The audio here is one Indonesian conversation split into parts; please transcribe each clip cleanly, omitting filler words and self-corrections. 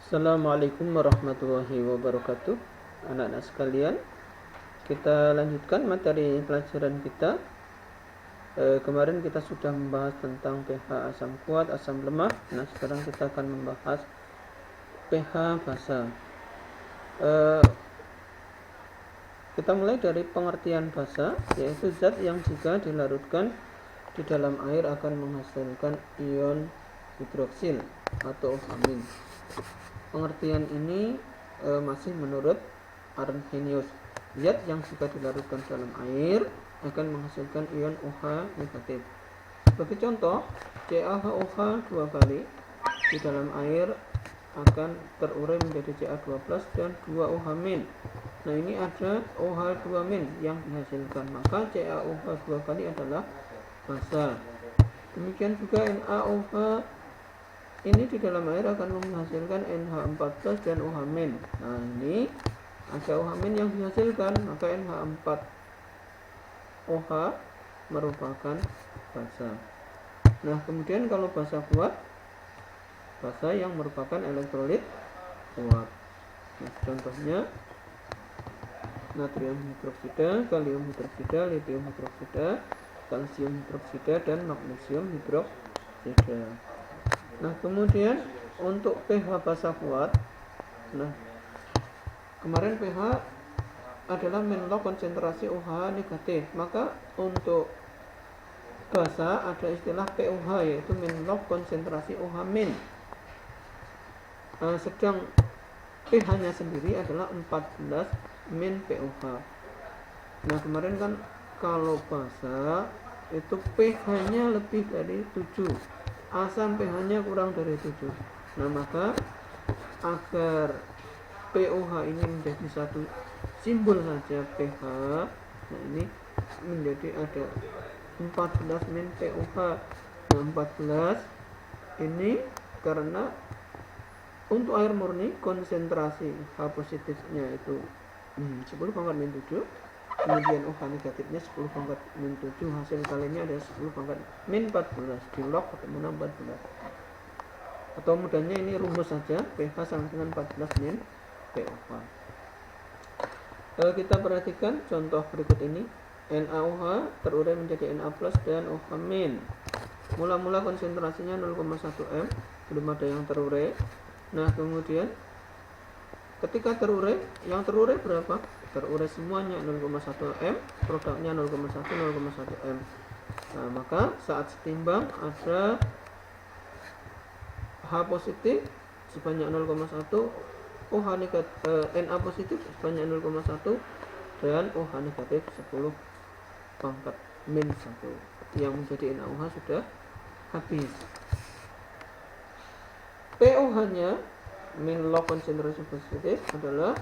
Assalamualaikum warahmatullahi wabarakatuh. Anak-anak sekalian, kita lanjutkan materi pelajaran kita. Kemarin kita sudah membahas tentang pH asam kuat, asam lemah. Nah, sekarang kita akan membahas pH basa. Kita mulai dari pengertian basa, yaitu zat yang jika dilarutkan di dalam air akan menghasilkan ion hidroksil atau amin. Pengertian ini masih menurut Arrhenius. Zat yang jika dilarutkan dalam air akan menghasilkan ion OH negatif. Sebagai contoh, CaHOH 2 kali di dalam air akan terurai menjadi Ca2+ dan 2OH-. Nah, ini ada OH2- yang dihasilkan, maka CaOH 2 kali adalah basa. Demikian juga NaOH ini di dalam air akan menghasilkan NH4+ dan OH-. Nah, ini ada OH- yang dihasilkan, maka NH4OH merupakan basa. Nah, kemudian kalau basa kuat, basa yang merupakan elektrolit kuat. Nah, contohnya natrium hidroksida, kalium hidroksida, litium hidroksida, kalsium hidroksida, dan magnesium hidroksida. Nah, kemudian untuk pH basa kuat, nah kemarin pH adalah min log konsentrasi OH negatif, maka untuk basa ada istilah POH, yaitu min log konsentrasi OH-. Sedang pH-nya sendiri adalah 14 min POH. Nah, kemarin kan kalau basa itu pH-nya lebih dari 7, asam pH-nya kurang dari 7. Nah, maka agar POH ini menjadi satu simbol saja pH, nah ini menjadi ada 14 min POH. Nah, 14 ini karena untuk air murni konsentrasi H positifnya itu 10 pangkat min 7, kemudian OH negatifnya 10 pangkat min 7, hasil kalinya ada 10 pangkat min 14, di log bagaimana 14. Atau mudahnya ini rumus saja, pH sama dengan 14 min POH. Kita perhatikan contoh berikut ini. NaOH terurai menjadi Na+ dan OH-. Mula-mula konsentrasinya 0,1 m, belum ada yang terurai. Nah, kemudian ketika terurai, yang terurai berapa? Terurai semuanya 0,1 m, produknya 0,1 m. Nah, maka saat setimbang ada H positif sebanyak 0,1, OH negatif, Na positif sebanyak 0,1, dan OH negatif 10 pangkat min 1. Yang menjadi NaOH sudah habis. POH-nya min log konsentrasi positif adalah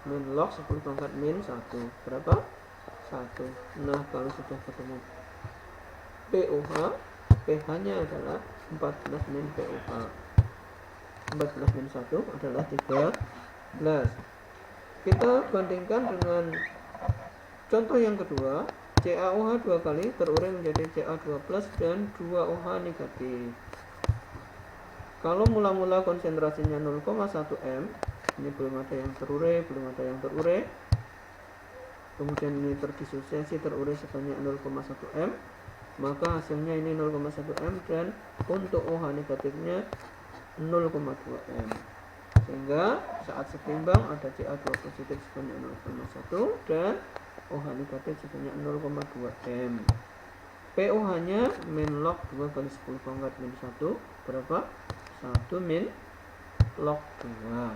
min log 10 pangkat min 1. Berapa? 1. Nah, kalau sudah ketemu POH, pH-nya adalah 14 min POH. 14 min 1 adalah 13. Kita bandingkan dengan contoh yang kedua. CaOH 2 kali terurai menjadi Ca2+ dan 2OH negatif. Kalau mula-mula konsentrasinya 0,1 m, ini belum ada yang terurai, kemudian ini terdisosiasi terurai sebanyak 0,1 m, maka hasilnya ini 0,1 m, dan untuk OH negatifnya 0,2 m. Sehingga saat setimbang ada Ca2 positif sebanyak 0,1 dan OH negatif sebanyak 0,2 m. POH-nya min log 2 kali 10 pangkat min 1 berapa? 1 min log 2.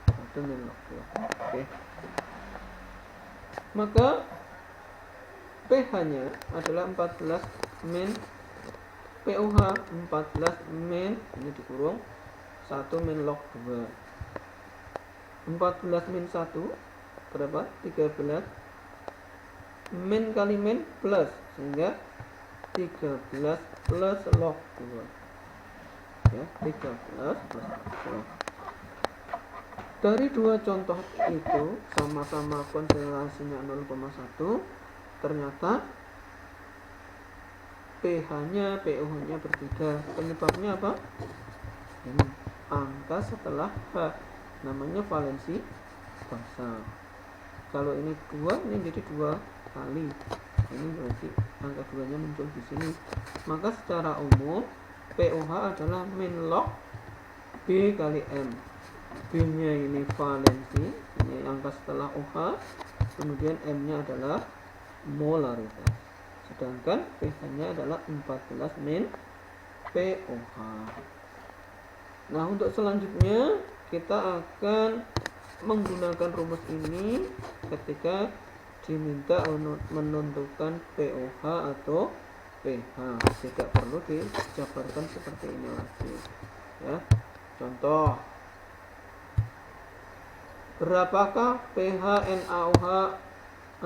1 min log 2. Oke. Maka pH-nya adalah 14 min POH 14 min, ini dikurung 1 min log 2. 14 min 1 berapa? 13. Min kali min plus, sehingga 13 plus log 2. Ya, 13 plus log 2. Dari dua contoh itu sama-sama konsentrasinya 0,1, ternyata pH-nya, POH-nya berbeda. Penyebabnya apa? Ini angka setelah H, namanya valensi basa. Kalau ini 2, ini jadi 2 kali, ini berarti angka 2 nya muncul di sini. Maka secara umum POH adalah min log B kali M. B nya ini valensi, ini angka setelah OH, kemudian M nya adalah molaritas, sedangkan pH nya adalah 14 min POH. Nah, untuk selanjutnya kita akan menggunakan rumus ini ketika diminta menentukan POH atau pH. Tidak perlu dijabarkan seperti ini lagi ya. Contoh, berapakah pH NaOH 0,05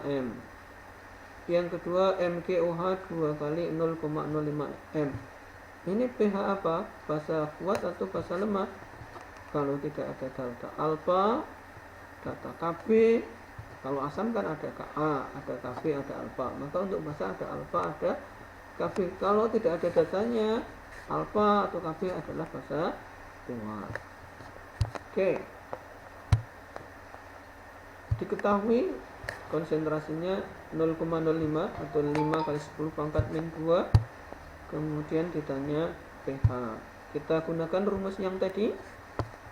M? Yang kedua, MgOH 2 kali 0,05 M. Ini pH apa? Basa kuat atau basa lemah? Kalau tidak ada delta alfa, data Kb. Kalau asam kan ada Ka, ada Kb, ada alfa. Maka untuk basa ada alfa, ada Kb. Kalau tidak ada datanya, alfa atau Kb adalah basa kuat. Oke. Diketahui konsentrasinya 0,05 atau 5 kali 10 pangkat min 2. Kemudian ditanya pH. Kita gunakan rumus yang tadi.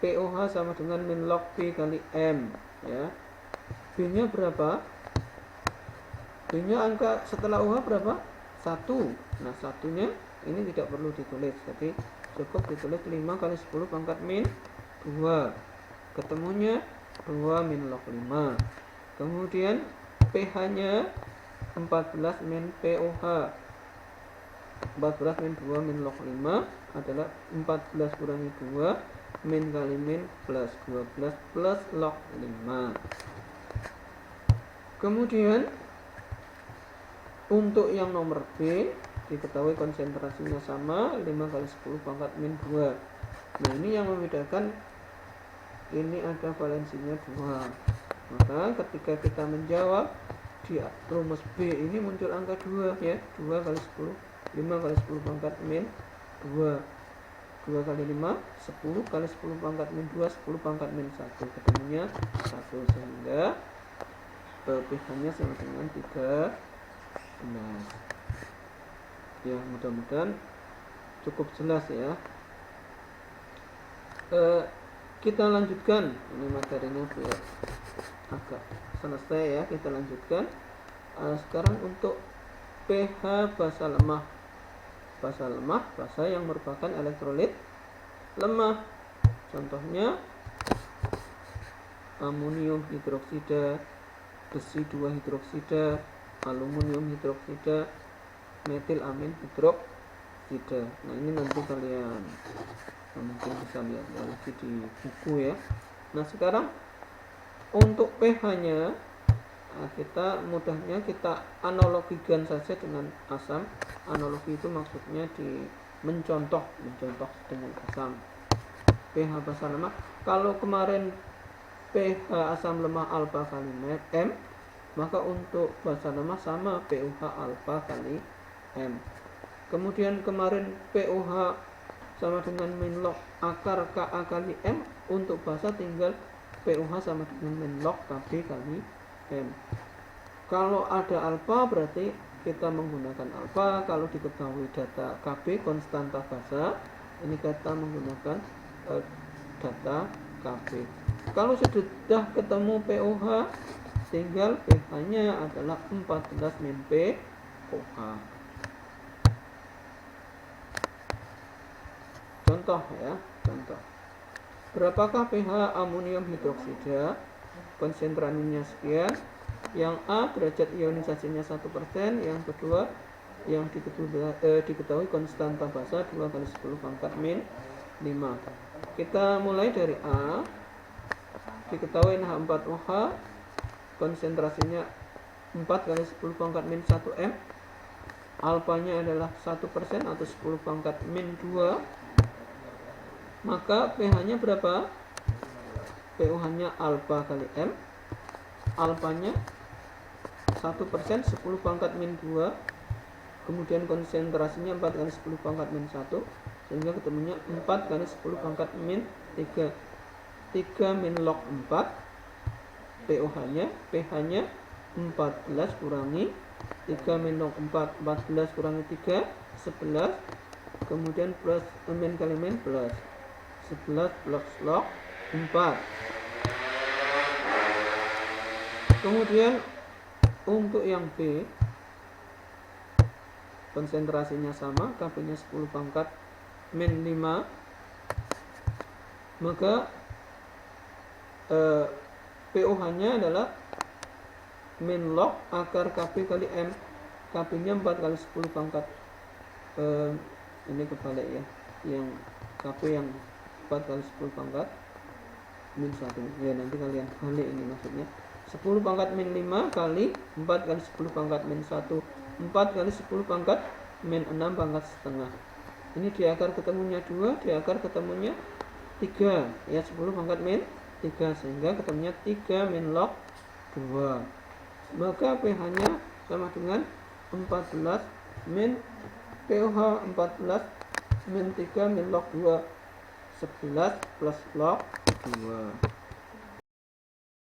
POH sama dengan min log B kali M ya. B nya berapa? B nya angka setelah OH berapa? 1. Nah, satunya ini tidak perlu ditulis, jadi cukup ditulis 5 kali 10 pangkat min 2. Ketemunya 2 min log 5. Kemudian pH nya 14 min POH. 14 min 2 min log 5 adalah 14 kurangi 2 min kali min plus 12 plus log 5. Kemudian untuk yang nomor B diketahui konsentrasinya sama 5 kali 10 pangkat min 2. Nah, ini yang membedakan, ini ada valensinya 2. Maka ketika kita menjawab di rumus B ini muncul angka 2 ya. 2 kali 10, 5 kali 10 pangkat min 2. 2 kali 5, 10 kali 10 pangkat min 2, 10 pangkat min 1. Ketemunya 1, sehingga pH nya sama dengan 13. Ya, mudah-mudahan cukup jelas ya. Kita lanjutkan, ini materinya biar agak selesai ya. Kita lanjutkan sekarang untuk pH basa lemah. Basa lemah, basa yang merupakan elektrolit lemah. Contohnya amonium hidroksida, besi 2 hidroksida, aluminium hidroksida, metilamin hidroksida. Nah, ini nanti kalian mungkin bisa lihat lagi di buku ya. Nah, sekarang untuk pH-nya, nah, kita mudahnya kita analogikan saja dengan asam. Analogi itu maksudnya mencontoh dengan asam. pH basa lemah, kalau kemarin pH asam lemah alfa kali M, maka untuk basa lemah sama POH alfa kali M. Kemudian kemarin POH sama dengan min log akar Ka kali M, untuk basa tinggal POH sama dengan min log Kb kali M. Kalau ada alfa berarti kita menggunakan alfa. Kalau diketahui data Kb konstanta basa, ini kita menggunakan data Kb. Kalau sudah ketemu POH, tinggal pH nya adalah 14 min POH. Contoh ya, contoh. Berapakah pH amonium hidroksida? Konsentrasinya sekian. Yang A derajat ionisasinya 1%, yang kedua yang diketahui konstanta basa 2 kali 10 pangkat min 5. Kita mulai dari A. Diketahui NH4OH, konsentrasinya 4 kali 10 pangkat min 1 M. Alfanya adalah 1% atau 10 pangkat min 2. Maka pH nya berapa? POH nya alfa kali M. Alfanya 1%, 10 pangkat min 2. Kemudian konsentrasinya 4 kali 10 pangkat min 1. sehingga ketemunya 4 kali 10 pangkat min 3. 3 min log 4, POH nya PH nya 14 kurangi 3 min log 4, 14 kurangi 3 11, kemudian plus min kali min plus 11 plus log 4. Kemudian untuk yang B, konsentrasinya sama, Kp nya 10 pangkat min 5, maka POH nya adalah min log akar Kp kali M. Kp nya 4 kali 10 pangkat ini kebalik ya, yang Kp yang 4 kali 10 pangkat min 1 ya, nanti kalian balik ini maksudnya 10 pangkat min 5 kali 4 kali 10 pangkat min 1, 4 kali 10 pangkat min 6 pangkat setengah. Ini di akar ketemunya 2, di akar ketemunya 3 ya, 10 pangkat min 3, sehingga ketemunya 3 min log 2. Maka pH nya sama dengan 14 min POH 14 min 3 min log 2, 11 plus log 2.